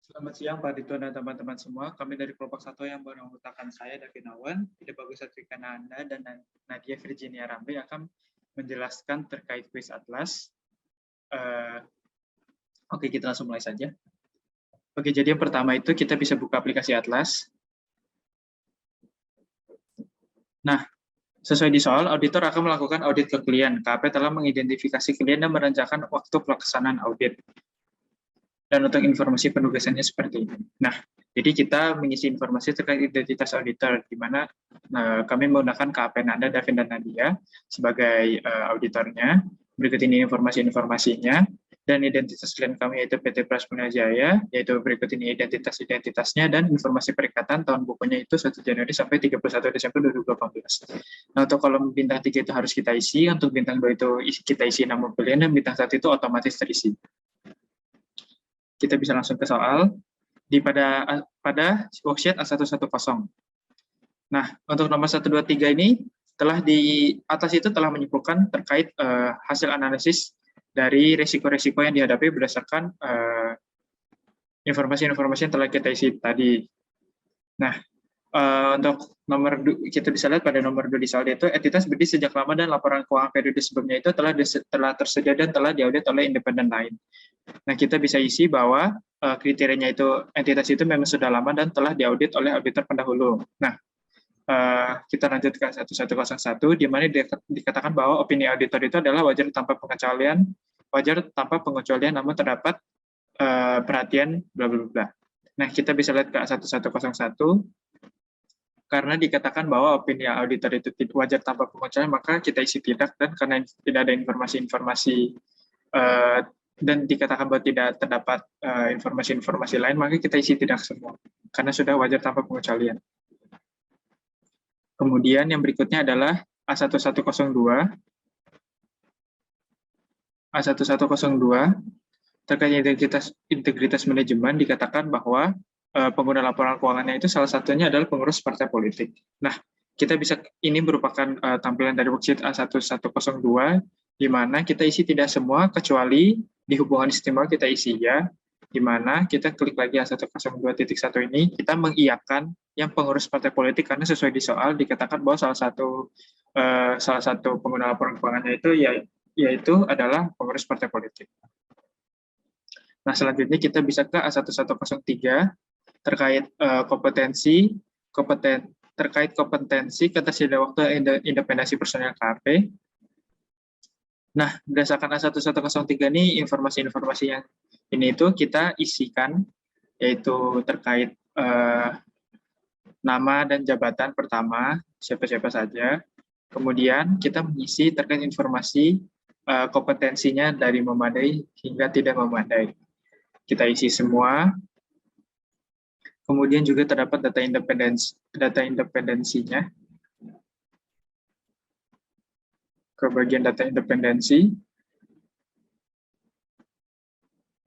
Selamat siang Pak Dito dan teman-teman semua. Kami dari kelompok 1 yang beranggotakan saya, David Nawan, Ida Bagus Satrika Nanda, dan Nadia Virginia Rambe akan menjelaskan terkait kuis Atlas. Oke, kita langsung mulai saja. Oke, jadi yang pertama itu kita bisa buka aplikasi Atlas. Nah, sesuai di soal, auditor akan melakukan audit ke klien. KP telah mengidentifikasi klien dan merencanakan waktu pelaksanaan audit. Dan untuk informasi penugasannya seperti ini. Nah, jadi kita mengisi informasi terkait identitas auditor, di mana kami menggunakan KP Nanda, Davin, dan Nadia sebagai auditornya. Berikut ini informasi-informasinya. Dan identitas klien kami yaitu PT Prasmana Jaya, yaitu berikut ini identitas-identitasnya, dan informasi perikatan tahun bukunya itu 1 Januari sampai 31 Desember 2018. Nah, untuk kolom bintang 3 itu harus kita isi, untuk bintang 2 itu kita isi nama klien, dan bintang 1 itu otomatis terisi. Kita bisa langsung ke soal pada worksheet A110. Nah, untuk nomor 1, 2, 3 ini telah di atas itu telah menyimpulkan terkait hasil analisis dari risiko-risiko yang dihadapi berdasarkan informasi-informasi yang telah kita isi tadi. Nah, untuk nomor kita bisa lihat pada nomor 2 di saldo itu entitas berdiri sejak lama dan laporan keuangan periode sebelumnya itu telah tersedia dan telah diaudit oleh independen lain. Nah, kita bisa isi bahwa kriterianya itu entitas itu memang sudah lama dan telah diaudit oleh auditor pendahulu. Nah, kita lanjut ke 1101 di mana dikatakan bahwa opini auditor itu adalah wajar tanpa pengecualian namun terdapat perhatian bla bla bla. Nah, kita bisa lihat ke 1101 karena dikatakan bahwa opini auditor itu wajar tanpa pengecualian, maka kita isi tidak, dan karena tidak ada informasi-informasi dan dikatakan bahwa tidak terdapat informasi-informasi lain, maka kita isi tidak semua, karena sudah wajar tanpa pengecualian. Kemudian yang berikutnya adalah A1102. A1102 terkait integritas manajemen dikatakan bahwa pengguna laporan keuangannya itu salah satunya adalah pengurus partai politik. Nah, kita bisa, ini merupakan tampilan dari worksheet A1102, di mana kita isi tidak semua, kecuali di hubungan istimewa kita isi ya, di mana kita klik lagi A102.1 ini, kita mengiyakan yang pengurus partai politik, karena sesuai di soal dikatakan bahwa salah satu pengguna laporan keuangannya itu yaitu adalah pengurus partai politik. Nah, selanjutnya kita bisa ke A1103 terkait kompetensi ketersediaan waktu independensi personel KP. Nah, berdasarkan A1103 ini informasi-informasi yang ini itu kita isikan, yaitu terkait nama dan jabatan pertama, siapa-siapa saja. Kemudian kita mengisi terkait informasi kompetensinya dari memadai hingga tidak memadai. Kita isi semua. Kemudian juga terdapat data independensinya. Ke bagian data independensi.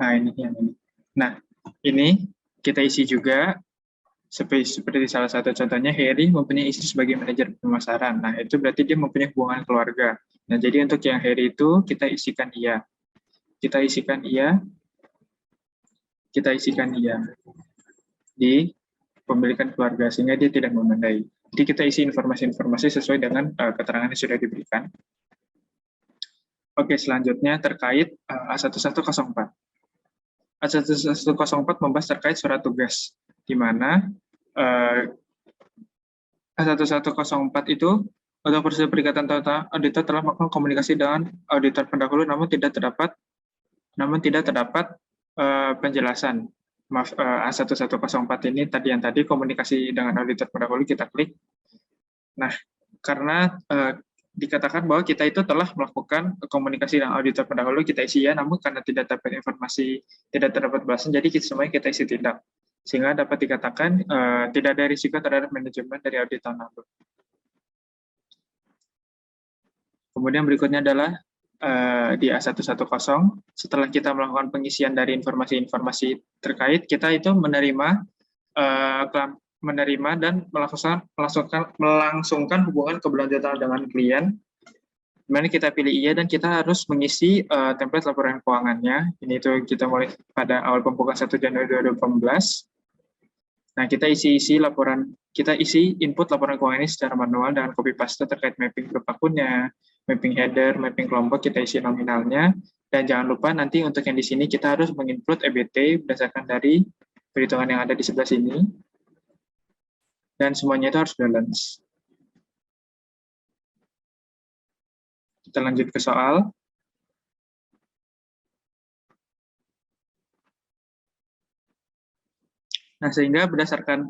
Nah, ini yang ini. Nah, ini kita isi juga seperti salah satu contohnya, Heri mempunyai istri sebagai manajer pemasaran. Nah, itu berarti dia mempunyai hubungan keluarga. Nah, jadi untuk yang Heri itu kita isikan iya. Kita isikan iya di pemilikan keluarga, sehingga dia tidak memadai. Jadi kita isi informasi-informasi sesuai dengan keterangan yang sudah diberikan. Oke, selanjutnya terkait A1104. A1104 membahas terkait surat tugas, di mana A1104 itu untuk prosedur perikatan auditor telah melakukan komunikasi dengan auditor pendahulu, namun tidak terdapat penjelasan. Maaf, A1104 ini tadi komunikasi dengan auditor pendahulu kita klik. Nah, karena dikatakan bahwa kita itu telah melakukan komunikasi dengan auditor pendahulu, kita isi ya, namun karena tidak dapat informasi, tidak terdapat balasan, jadi semuanya kita isi tidak. Sehingga dapat dikatakan tidak ada risiko terhadap manajemen dari audit tahun lalu. Kemudian berikutnya adalah di A110, setelah kita melakukan pengisian dari informasi-informasi terkait, kita itu menerima dan melangsungkan hubungan keberlanjutan dengan klien. Dimana kita pilih iya dan kita harus mengisi template laporan keuangannya. Ini tuh kita mulai pada awal pembukaan 1 Januari 2018. Nah, kita isi input laporan keuangan ini secara manual dengan copy paste terkait mapping grup akunnya, mapping header, mapping kelompok, kita isi nominalnya. Dan jangan lupa nanti untuk yang di sini kita harus menginput EBT berdasarkan dari perhitungan yang ada di sebelah sini. Dan semuanya itu harus balance. Kita lanjut ke soal. Nah, sehingga berdasarkan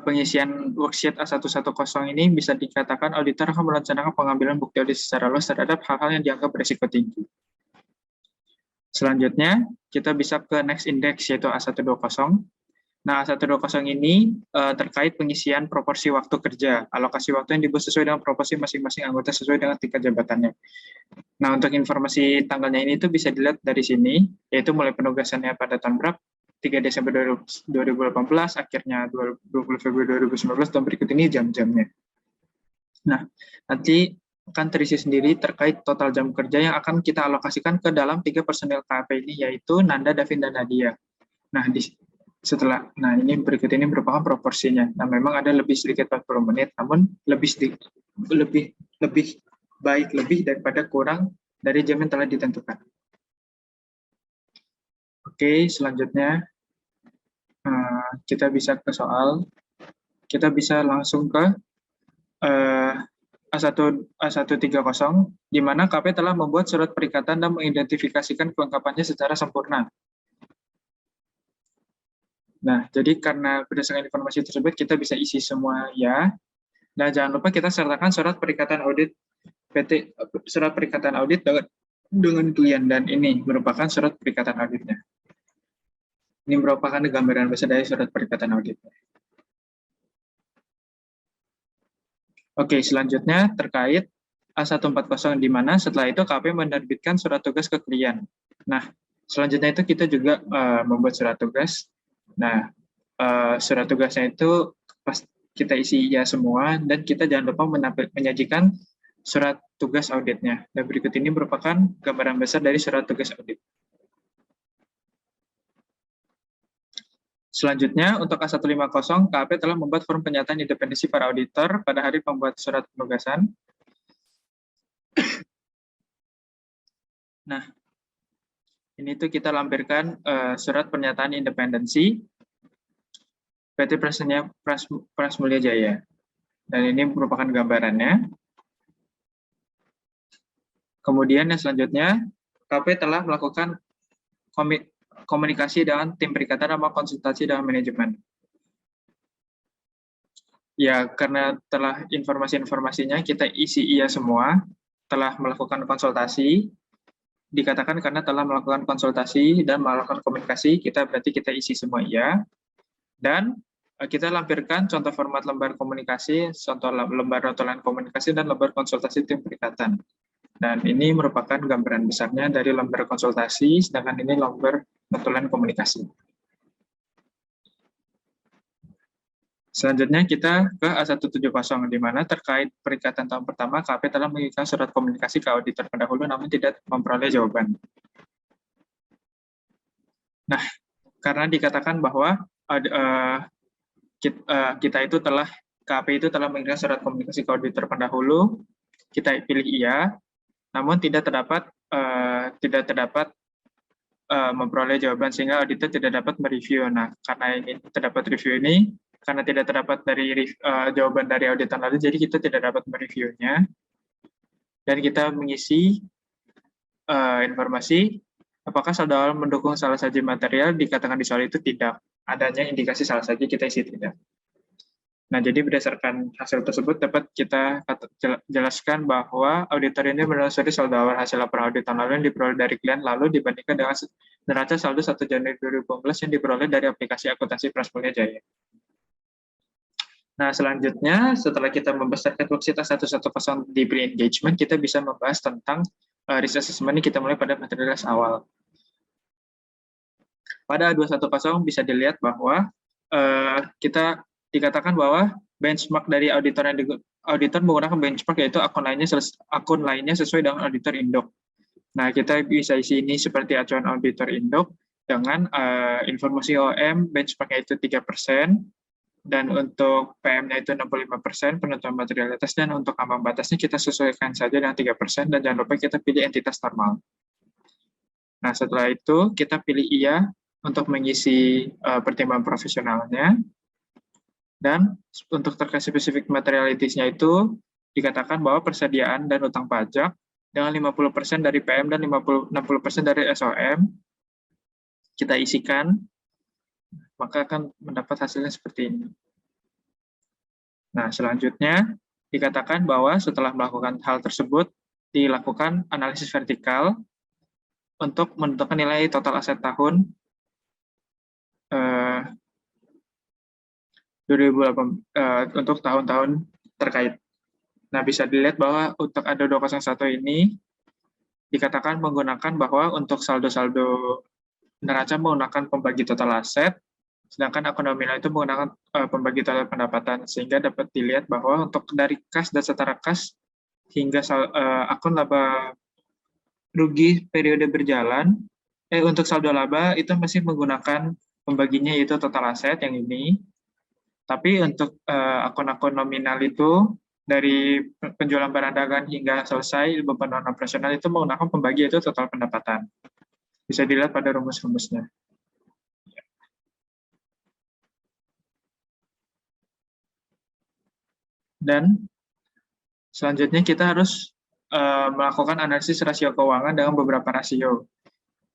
pengisian worksheet A110 ini bisa dikatakan auditor akan merencanakan pengambilan bukti audit secara luas terhadap hal-hal yang dianggap berisiko tinggi. Selanjutnya, kita bisa ke next index, yaitu A120. Nah, A120 ini terkait pengisian proporsi waktu kerja, alokasi waktu yang dibuat sesuai dengan proporsi masing-masing anggota sesuai dengan tingkat jabatannya. Nah, untuk informasi tanggalnya ini itu bisa dilihat dari sini, yaitu mulai penugasannya pada tahun berapa, 3 Desember 2018, akhirnya 20 Februari 2019, dan berikut ini jam-jamnya. Nah, nanti akan terisi sendiri terkait total jam kerja yang akan kita alokasikan ke dalam 3 personil KAP ini, yaitu Nanda, Davin, dan Nadia. Nah, ini berikut ini merupakan proporsinya. Nah, memang ada lebih sedikit 40 menit, namun lebih baik daripada kurang dari jam yang telah ditentukan. Oke, selanjutnya kita bisa ke soal. Kita bisa langsung ke A130, di mana KP telah membuat surat perikatan dan mengidentifikasikan kelengkapannya secara sempurna. Nah, jadi karena berdasarkan informasi tersebut, kita bisa isi semua ya. Dan jangan lupa kita sertakan surat perikatan audit dengan klien, dan ini merupakan surat perikatan auditnya. Ini merupakan gambaran besar dari surat perikatan auditnya. Oke, selanjutnya terkait A140, di mana setelah itu KP menerbitkan surat tugas ke klien. Nah, selanjutnya itu kita juga membuat surat tugas. Nah, surat tugasnya itu pas kita isi ya semua, dan kita jangan lupa menyajikan surat tugas auditnya. Dan berikut ini merupakan gambaran besar dari surat tugas audit. Selanjutnya, untuk A150, KAP telah membuat form pernyataan independensi para auditor pada hari pembuat surat penugasan. Nah, ini tuh kita lampirkan surat pernyataan independensi PT Prasmulya Jaya. Dan ini merupakan gambarannya. Kemudian yang selanjutnya, KP telah melakukan komunikasi dengan tim perikatan sama konsultasi dengan manajemen. Ya, karena telah informasi-informasinya kita isi iya semua, telah melakukan konsultasi, dikatakan karena telah melakukan konsultasi dan melakukan komunikasi, berarti kita isi semua iya. Dan kita lampirkan contoh format lembar komunikasi, contoh lembar notulen komunikasi, dan lembar konsultasi tim perikatan. Dan ini merupakan gambaran besarnya dari lembar konsultasi, sedangkan ini lembar notulen komunikasi. Selanjutnya kita ke A170, di mana terkait perikatan tahun pertama, KP telah mengirimkan surat komunikasi ke auditor pendahulu namun tidak memperoleh jawaban. Nah, karena dikatakan bahwa KP itu telah mengirimkan surat komunikasi ke auditor pendahulu, kita pilih iya, namun tidak terdapat memperoleh jawaban, sehingga auditor tidak dapat mereview. Nah, karena ini terdapat review ini, karena tidak terdapat dari jawaban dari auditor lalu, jadi kita tidak dapat mereviewnya. Dan kita mengisi informasi apakah saldo awal mendukung salah satu material, dikatakan di soal itu tidak. Adanya indikasi salah satu, kita isi tidak. Nah, jadi berdasarkan hasil tersebut dapat kita jelaskan bahwa auditor ini menelusuri saldo awal hasil laporan audit tahun lalu yang diperoleh dari klien lalu dibandingkan dengan neraca saldo 1 Januari 2018 yang diperoleh dari aplikasi akuntansi Prasmulya Jaya. Nah, selanjutnya setelah kita membesarkan worksheet A110 di pre-engagement, kita bisa membahas tentang risk assessment. Kita mulai pada material awal. Pada A210 bisa dilihat bahwa kita dikatakan bahwa benchmark dari auditor yang auditor menggunakan benchmark, yaitu akun lainnya sesuai dengan auditor induk. Nah, kita bisa isi ini seperti acuan auditor induk dengan informasi OM benchmark-nya itu 3%, dan untuk PM-nya itu 65%, penentuan materialitas, dan untuk ambang batasnya kita sesuaikan saja dengan 3%, dan jangan lupa kita pilih entitas normal. Nah, setelah itu kita pilih iya untuk mengisi pertimbangan profesionalnya, dan untuk terkait spesifik materialitasnya itu dikatakan bahwa persediaan dan utang pajak dengan 50% dari PM dan 60% dari SOM kita isikan, maka akan mendapat hasilnya seperti ini. Nah, selanjutnya dikatakan bahwa setelah melakukan hal tersebut, dilakukan analisis vertikal untuk menentukan nilai total aset tahun 2008 untuk tahun-tahun terkait. Nah, bisa dilihat bahwa untuk ada 201 ini dikatakan menggunakan bahwa untuk saldo-saldo neraca menggunakan pembagi total aset, sedangkan akun nominal itu menggunakan pembagi total pendapatan, sehingga dapat dilihat bahwa untuk dari kas dan setara kas hingga akun laba rugi periode berjalan, untuk saldo laba itu masih menggunakan pembaginya yaitu total aset yang ini, tapi untuk akun-akun nominal itu dari penjualan barang dagangan hingga selesai beban non operasional itu menggunakan pembagi yaitu total pendapatan. Bisa dilihat pada rumus-rumusnya. Dan selanjutnya kita harus melakukan analisis rasio keuangan dengan beberapa rasio.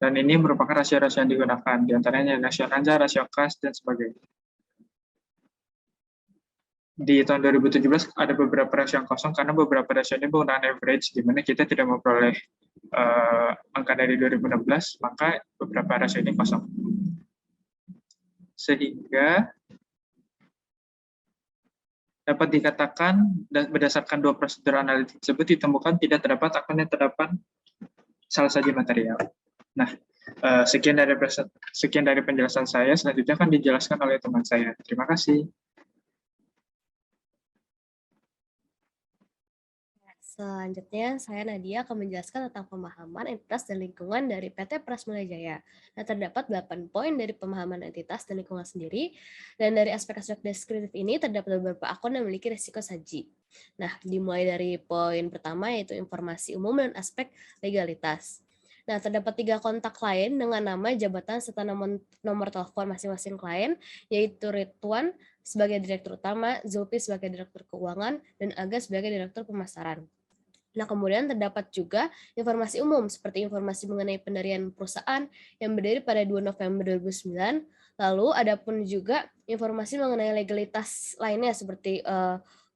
Dan ini merupakan rasio-rasio yang digunakan, diantaranya rasio nanja, rasio kas, dan sebagainya. Di tahun 2017 ada beberapa rasio yang kosong karena beberapa rasio ini menggunakan average, di mana kita tidak memperoleh angka dari 2016, maka beberapa rasio ini kosong. Sehingga dapat dikatakan berdasarkan dua prosedur analitik tersebut ditemukan tidak terdapat akun yang terdapat salah saja material. Nah, sekian dari penjelasan saya. Selanjutnya akan dijelaskan oleh teman saya. Terima kasih. Selanjutnya, saya Nadia akan menjelaskan tentang pemahaman entitas dan lingkungan dari PT Prasmula Jaya. Nah, terdapat 8 poin dari pemahaman entitas dan lingkungan sendiri, dan dari aspek-aspek deskriptif ini terdapat beberapa akun yang memiliki risiko saji. Nah, dimulai dari poin pertama yaitu informasi umum dan aspek legalitas. Nah, terdapat 3 kontak klien dengan nama, jabatan, serta nomor telepon masing-masing klien, yaitu Ridwan sebagai Direktur Utama, Zulfi sebagai Direktur Keuangan, dan Aga sebagai Direktur Pemasaran. Nah, kemudian terdapat juga informasi umum seperti informasi mengenai pendirian perusahaan yang berdiri pada 2 November 2009. Lalu ada pun juga informasi mengenai legalitas lainnya seperti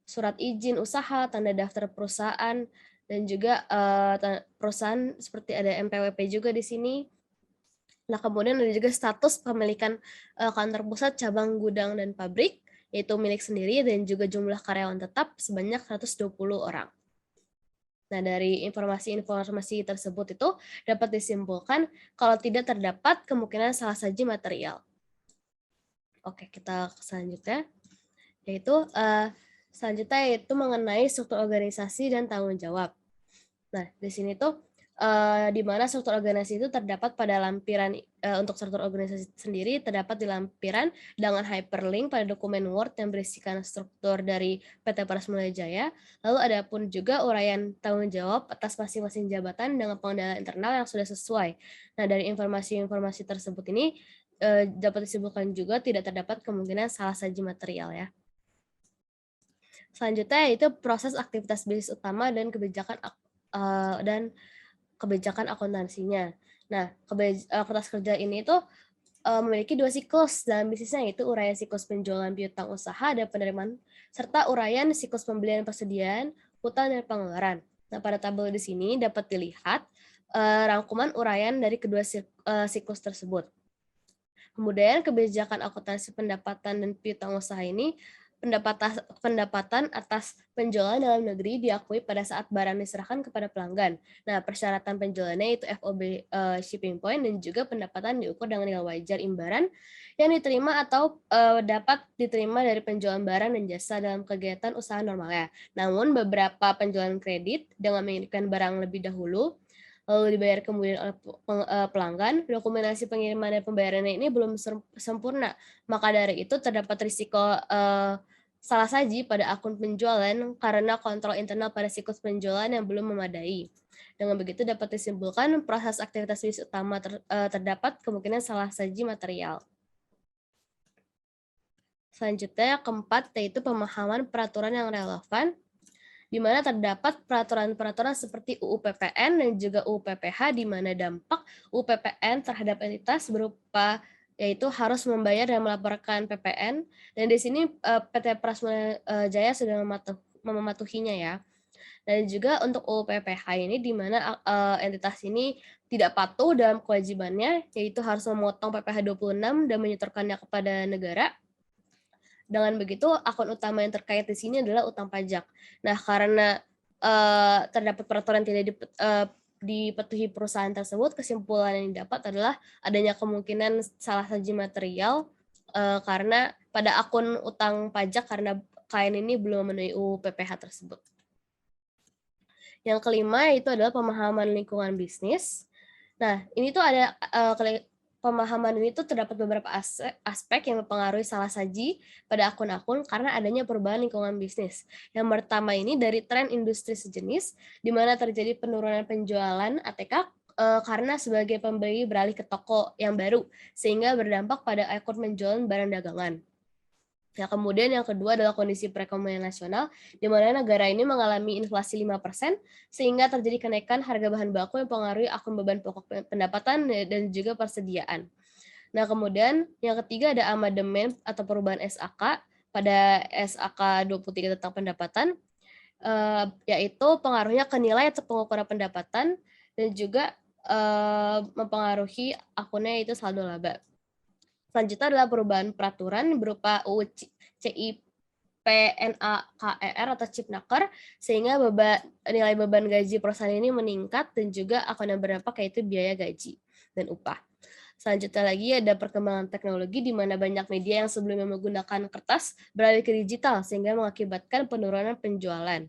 surat izin usaha, tanda daftar perusahaan, dan juga perusahaan seperti ada MPWP juga di sini. Nah, kemudian ada juga status pemilikan kantor pusat, cabang, gudang, dan pabrik, yaitu milik sendiri, dan juga jumlah karyawan tetap sebanyak 120 orang. Nah, dari informasi-informasi tersebut itu dapat disimpulkan kalau tidak terdapat kemungkinan salah saji material. Oke, kita selanjutnya, yaitu mengenai struktur organisasi dan tanggung jawab. Nah, di sini tuh di mana struktur organisasi itu terdapat pada lampiran untuk struktur organisasi sendiri terdapat di lampiran dengan hyperlink pada dokumen Word yang berisikan struktur dari PT Prasmula Jaya. Lalu ada pun juga uraian tanggung jawab atas masing-masing jabatan dengan pengendalian internal yang sudah sesuai. Nah, dari informasi-informasi tersebut ini dapat disebutkan juga tidak terdapat kemungkinan salah saji material ya. Selanjutnya yaitu proses aktivitas bisnis utama dan kebijakan akuntansinya. Nah, kertas kerja ini tuh memiliki 2 siklus dalam bisnisnya, yaitu uraian siklus penjualan piutang usaha dan penerimaan, serta uraian siklus pembelian persediaan, hutang, dan pengeluaran. Nah, pada tabel di sini dapat dilihat rangkuman uraian dari kedua siklus tersebut. Kemudian kebijakan akuntansi pendapatan dan piutang usaha ini pendapatan atas penjualan dalam negeri diakui pada saat barang diserahkan kepada pelanggan. Nah, persyaratan penjualannya itu FOB shipping point dan juga pendapatan diukur dengan nilai wajar imbaran yang diterima atau dapat diterima dari penjualan barang dan jasa dalam kegiatan usaha normalnya. Namun beberapa penjualan kredit dengan mengirimkan barang lebih dahulu lalu dibayar kemudian oleh pelanggan, dokumentasi pengiriman dan pembayarannya ini belum sempurna. Maka dari itu terdapat risiko salah saji pada akun penjualan karena kontrol internal pada siklus penjualan yang belum memadai. Dengan begitu dapat disimpulkan proses aktivitas bisnis utama terdapat kemungkinan salah saji material. Selanjutnya, keempat, yaitu pemahaman peraturan yang relevan, di mana terdapat peraturan-peraturan seperti UU PPN dan juga UU PPH, di mana dampak UU PPN terhadap entitas berupa yaitu harus membayar dan melaporkan PPN, dan di sini PT Prasmana Jaya sudah mematuhinya ya. Dan juga untuk UU PPH ini di mana entitas ini tidak patuh dalam kewajibannya, yaitu harus memotong PPh 26 dan menyetorkannya kepada negara. Dengan begitu, akun utama yang terkait di sini adalah utang pajak. Nah, karena terdapat peraturan tidak dipatuhi perusahaan tersebut, kesimpulan yang didapat adalah adanya kemungkinan salah saji material karena pada akun utang pajak karena klien ini belum memenuhi UU PPH tersebut. Yang kelima itu adalah pemahaman lingkungan bisnis. Nah, ini tuh ada pemahaman ini tuh terdapat beberapa aspek yang mempengaruhi salah saji pada akun-akun karena adanya perubahan lingkungan bisnis. Yang pertama ini dari tren industri sejenis, di mana terjadi penurunan penjualan ATK karena sebagai pembeli beralih ke toko yang baru, sehingga berdampak pada akun penjualan barang dagangan. Ya, kemudian yang kedua adalah kondisi perekonomian nasional, di mana negara ini mengalami inflasi 5%, sehingga terjadi kenaikan harga bahan baku yang mempengaruhi akun beban pokok pendapatan dan juga persediaan. Nah, kemudian yang ketiga ada amandemen atau perubahan SAK pada SAK 23 tentang pendapatan, yaitu pengaruhnya ke nilai atau pengukuran pendapatan dan juga mempengaruhi akunnya itu saldo laba. Selanjutnya adalah perubahan peraturan berupa UU CIPNAKER atau Cipnaker, sehingga nilai beban gaji perusahaan ini meningkat dan juga akan berdampak yaitu biaya gaji dan upah. Selanjutnya lagi ada perkembangan teknologi di mana banyak media yang sebelumnya menggunakan kertas beralih ke digital sehingga mengakibatkan penurunan penjualan.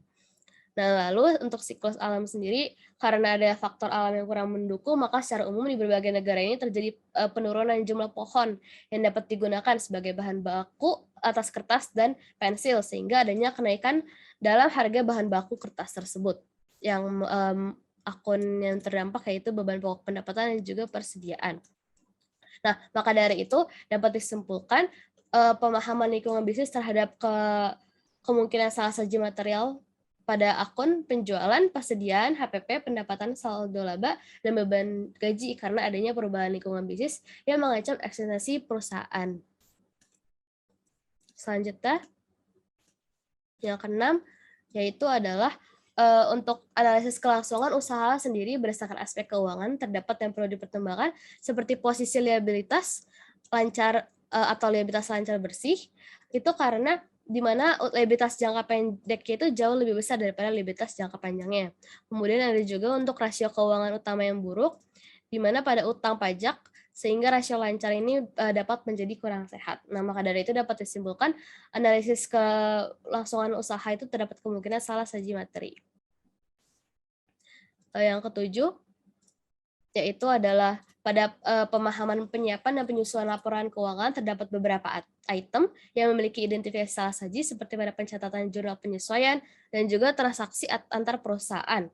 Nah, lalu untuk siklus alam sendiri, karena ada faktor alam yang kurang mendukung, maka secara umum di berbagai negara ini terjadi penurunan jumlah pohon yang dapat digunakan sebagai bahan baku atas kertas dan pensil, sehingga adanya kenaikan dalam harga bahan baku kertas tersebut. Yang akun yang terdampak yaitu beban pokok pendapatan dan juga persediaan. Nah, maka dari itu dapat disimpulkan pemahaman lingkungan bisnis terhadap kemungkinan salah saji material pada akun penjualan, persediaan, HPP, pendapatan, saldo laba, dan beban gaji karena adanya perubahan lingkungan bisnis yang mengancam eksistensi perusahaan. Selanjutnya, yang keenam, yaitu adalah untuk analisis kelangsungan usaha sendiri berdasarkan aspek keuangan, terdapat yang perlu dipertimbangkan seperti posisi liabilitas lancar atau liabilitas lancar bersih, itu karena di mana liabilitas jangka pendeknya itu jauh lebih besar daripada liabilitas jangka panjangnya. Kemudian ada juga untuk rasio keuangan utama yang buruk, di mana pada utang pajak, sehingga rasio lancar ini dapat menjadi kurang sehat. Nah, maka dari itu dapat disimpulkan analisis kelangsungan usaha itu terdapat kemungkinan salah saji materi. Yang ketujuh, yaitu adalah pada pemahaman penyiapan dan penyusunan laporan keuangan terdapat beberapa item yang memiliki identifikasi salah saji seperti pada pencatatan jurnal penyesuaian dan juga transaksi antar perusahaan.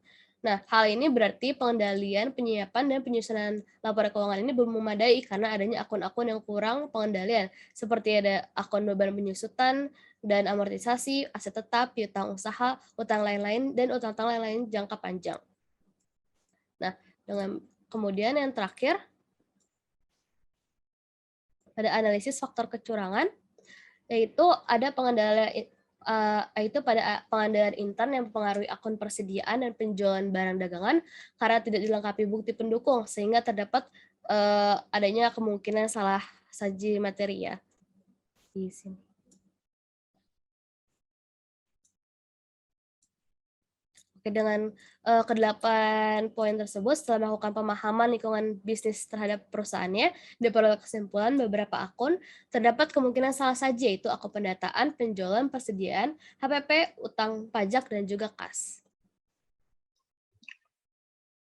Nah, hal ini berarti pengendalian, penyiapan, dan penyusunan laporan keuangan ini belum memadai karena adanya akun-akun yang kurang pengendalian, seperti ada akun beban penyusutan dan amortisasi, aset tetap, piutang usaha, utang lain-lain, dan utang-utang lain-lain jangka panjang. Nah, kemudian yang terakhir, ada analisis faktor kecurangan, yaitu ada pengendalian intern yang mempengaruhi akun persediaan dan penjualan barang dagangan karena tidak dilengkapi bukti pendukung, sehingga terdapat adanya kemungkinan salah saji materi ya di sini. Oke, dengan kedelapan poin tersebut, setelah melakukan pemahaman lingkungan bisnis terhadap perusahaannya, diperoleh kesimpulan beberapa akun terdapat kemungkinan salah saja, yaitu akun pendataan, penjualan, persediaan, HPP, utang pajak, dan juga kas.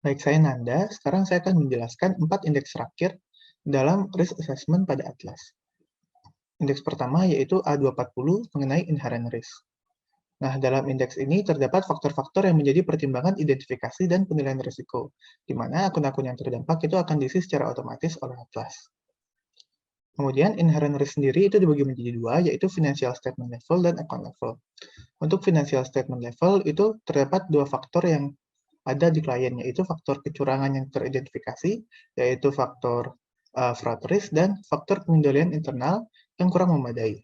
Baik, saya Nanda. Sekarang saya akan menjelaskan 4 indeks terakhir dalam risk assessment pada Atlas. Indeks pertama yaitu A240 mengenai inherent risk. Nah, dalam indeks ini terdapat faktor-faktor yang menjadi pertimbangan identifikasi dan penilaian risiko, di mana akun-akun yang terdampak itu akan diisi secara otomatis oleh Atlas. Kemudian, inherent risk sendiri itu dibagi menjadi dua, yaitu financial statement level dan account level. Untuk financial statement level itu terdapat dua faktor yang ada di klien, yaitu faktor kecurangan yang teridentifikasi, yaitu faktor fraud risk, dan faktor pengendalian internal yang kurang memadai.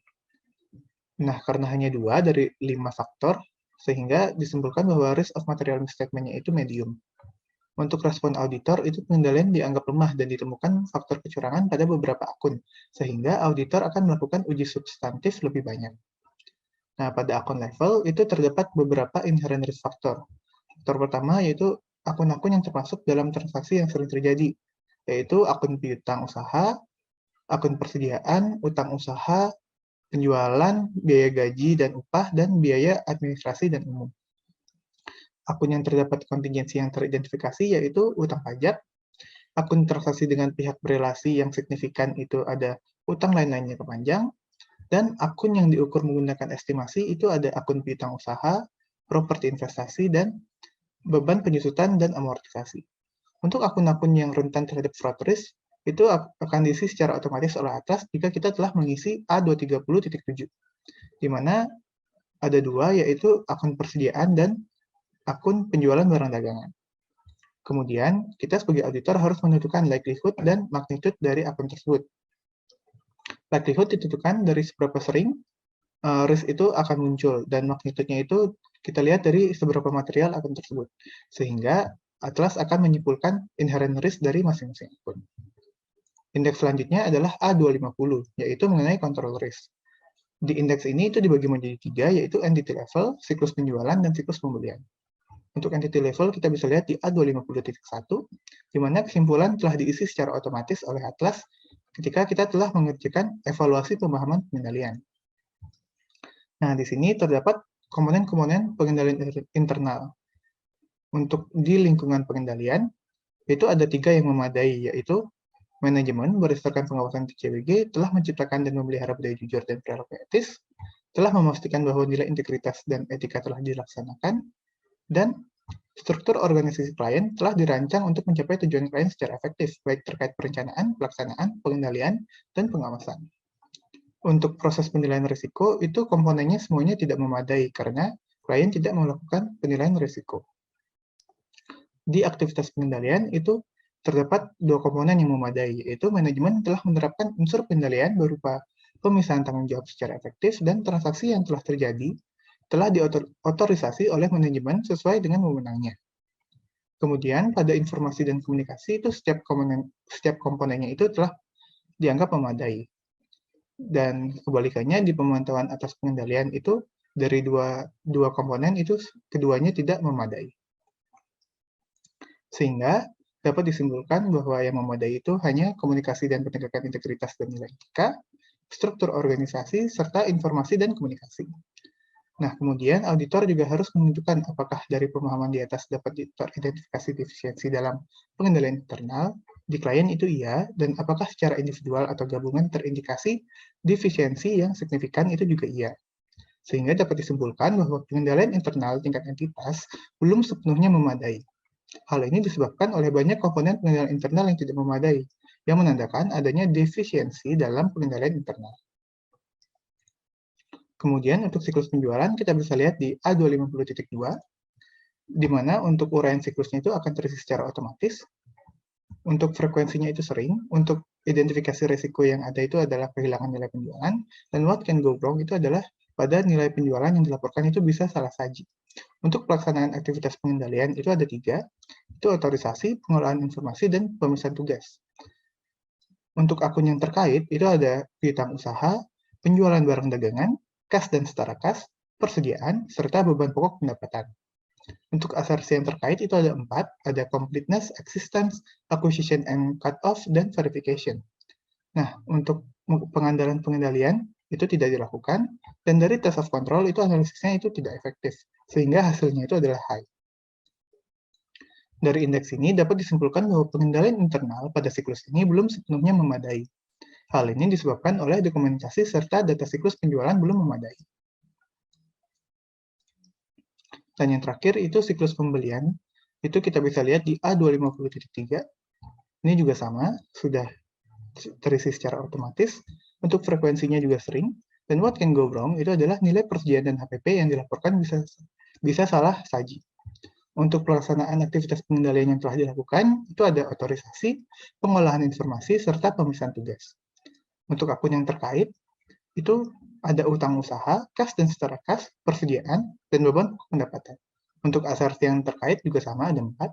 Nah, karena hanya 2 dari 5 faktor, sehingga disimpulkan bahwa risk of material misstatement-nya itu medium. Untuk respon auditor, itu pengendalian dianggap lemah dan ditemukan faktor kecurangan pada beberapa akun, sehingga auditor akan melakukan uji substantif lebih banyak. Nah, pada akun level, itu terdapat beberapa inherent risk factor. Faktor pertama yaitu akun-akun yang termasuk dalam transaksi yang sering terjadi, yaitu akun piutang usaha, akun persediaan, utang usaha, penjualan, biaya gaji dan upah, dan biaya administrasi dan umum. Akun yang terdapat kontingensi yang teridentifikasi yaitu utang pajak, akun transaksi dengan pihak berelasi yang signifikan itu ada utang lain-lainnya kepanjang, dan akun yang diukur menggunakan estimasi itu ada akun piutang usaha, properti investasi, dan beban penyusutan dan amortisasi. Untuk akun-akun yang rentan terhadap fraud risk, itu akan diisi secara otomatis oleh Atlas jika kita telah mengisi A230.7, di mana ada dua, yaitu akun persediaan dan akun penjualan barang dagangan. Kemudian, kita sebagai auditor harus menentukan likelihood dan magnitude dari akun tersebut. Likelihood ditentukan dari seberapa sering risk itu akan muncul, dan magnitude-nya itu kita lihat dari seberapa material akun tersebut. Sehingga Atlas akan menyimpulkan inherent risk dari masing-masing akun. Indeks selanjutnya adalah A250, yaitu mengenai control risk. Di indeks ini itu dibagi menjadi 3, yaitu entity level, siklus penjualan, dan siklus pembelian. Untuk entity level kita bisa lihat di A250.1, di mana kesimpulan telah diisi secara otomatis oleh Atlas ketika kita telah mengerjakan evaluasi pemahaman pengendalian. Nah, di sini terdapat komponen-komponen pengendalian internal. Untuk di lingkungan pengendalian, itu ada 3 yang memadai, yaitu manajemen berdasarkan pengawasan TCWG telah menciptakan dan memelihara budaya jujur dan perilaku etis, telah memastikan bahwa nilai integritas dan etika telah dilaksanakan, dan struktur organisasi klien telah dirancang untuk mencapai tujuan klien secara efektif, baik terkait perencanaan, pelaksanaan, pengendalian, dan pengawasan. Untuk proses penilaian risiko, itu komponennya semuanya tidak memadai karena klien tidak melakukan penilaian risiko. Di aktivitas pengendalian, itu terdapat 2 komponen yang memadai, yaitu manajemen telah menerapkan unsur pengendalian berupa pemisahan tanggung jawab secara efektif dan transaksi yang telah terjadi telah diotorisasi oleh manajemen sesuai dengan wewenangnya. Kemudian, pada informasi dan komunikasi itu setiap komponennya itu telah dianggap memadai. Dan kebalikannya di pemantauan atas pengendalian itu dari dua komponen itu keduanya tidak memadai. Sehingga dapat disimpulkan bahwa yang memadai itu hanya komunikasi dan penegakan integritas dan nilai etika, struktur organisasi, serta informasi dan komunikasi. Nah, kemudian auditor juga harus menunjukkan apakah dari pemahaman di atas dapat teridentifikasi defisiensi dalam pengendalian internal, di klien itu iya, dan apakah secara individual atau gabungan terindikasi defisiensi yang signifikan itu juga iya. Sehingga dapat disimpulkan bahwa pengendalian internal tingkat entitas belum sepenuhnya memadai. Hal ini disebabkan oleh banyak komponen pengendalian internal yang tidak memadai, yang menandakan adanya defisiensi dalam pengendalian internal. Kemudian untuk siklus penjualan kita bisa lihat di A250.2, di mana untuk uraian siklusnya itu akan terisi secara otomatis. Untuk frekuensinya itu sering, untuk identifikasi risiko yang ada itu adalah kehilangan nilai penjualan, dan what can go wrong itu adalah pada nilai penjualan yang dilaporkan itu bisa salah saji. Untuk pelaksanaan aktivitas pengendalian itu ada 3, itu otorisasi, pengolahan informasi, dan pemisahan tugas. Untuk akun yang terkait itu ada piutang usaha, penjualan barang dagangan, kas dan setara kas, persediaan, serta beban pokok pendapatan. Untuk asersi yang terkait itu ada 4, ada completeness, existence, acquisition and cutoff, dan verification. Nah, untuk pengandalan-pengendalian itu tidak dilakukan, dan dari test of control itu analisisnya itu tidak efektif, sehingga hasilnya itu adalah high. Dari indeks ini dapat disimpulkan bahwa pengendalian internal pada siklus ini belum sepenuhnya memadai. Hal ini disebabkan oleh dokumentasi serta data siklus penjualan belum memadai. Dan yang terakhir itu siklus pembelian, itu kita bisa lihat di A250.3. Ini juga sama, sudah terisi secara otomatis, untuk frekuensinya juga sering, dan what can go wrong itu adalah nilai persediaan dan HPP yang dilaporkan bisa salah saji. Untuk pelaksanaan aktivitas pengendalian yang telah dilakukan, itu ada otorisasi, pengolahan informasi, serta pemisahan tugas. Untuk akun yang terkait, itu ada utang usaha, kas dan setara kas, persediaan, dan beban pendapatan. Untuk asersi yang terkait juga sama, ada 4.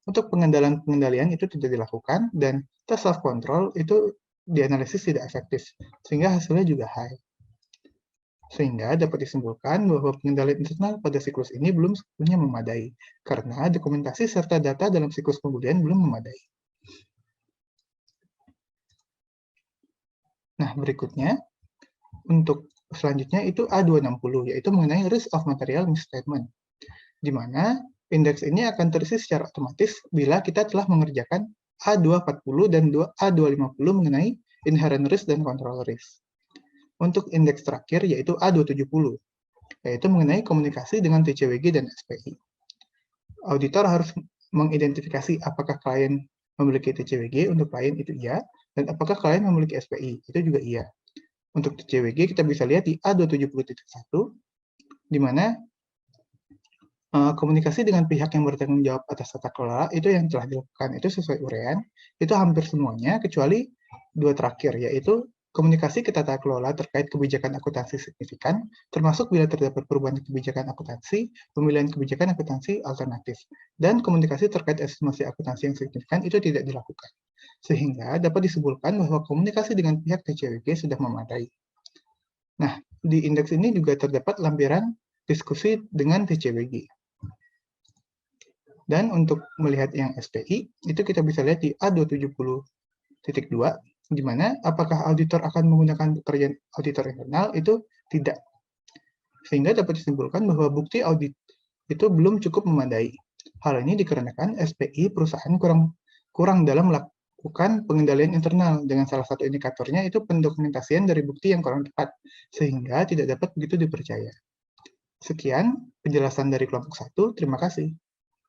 Untuk pengendalian itu tidak dilakukan, dan test of control itu dianalisis tidak efektif, sehingga hasilnya juga high. Sehingga dapat disimpulkan bahwa pengendalian internal pada siklus ini belum sepenuhnya memadai, karena dokumentasi serta data dalam siklus pembelian belum memadai. Nah, berikutnya, untuk selanjutnya itu A260, yaitu mengenai risk of material misstatement, di mana indeks ini akan terisi secara otomatis bila kita telah mengerjakan A240 dan A250 mengenai inherent risk dan control risk. Untuk indeks terakhir yaitu A270, yaitu mengenai komunikasi dengan TCWG dan SPI. Auditor harus mengidentifikasi apakah klien memiliki TCWG, untuk klien itu iya, dan apakah klien memiliki SPI, itu juga iya. Untuk TCWG kita bisa lihat di A270.1, di mana komunikasi dengan pihak yang bertanggung jawab atas tata kelola itu yang telah dilakukan itu sesuai uraian, itu hampir semuanya kecuali 2 terakhir, yaitu komunikasi ke tata kelola terkait kebijakan akuntansi signifikan, termasuk bila terdapat perubahan kebijakan akuntansi, pemilihan kebijakan akuntansi alternatif, dan komunikasi terkait estimasi akuntansi yang signifikan itu tidak dilakukan. Sehingga dapat disimpulkan bahwa komunikasi dengan pihak TCWG sudah memadai. Nah, di indeks ini juga terdapat lampiran diskusi dengan TCWG. Dan untuk melihat yang SPI, itu kita bisa lihat di A270.2, di mana apakah auditor akan menggunakan pekerjaan auditor internal, itu tidak. Sehingga dapat disimpulkan bahwa bukti audit itu belum cukup memadai. Hal ini dikarenakan SPI perusahaan kurang dalam melakukan pengendalian internal, dengan salah satu indikatornya itu pendokumentasian dari bukti yang kurang tepat, sehingga tidak dapat begitu dipercaya. Sekian penjelasan dari kelompok 1, terima kasih.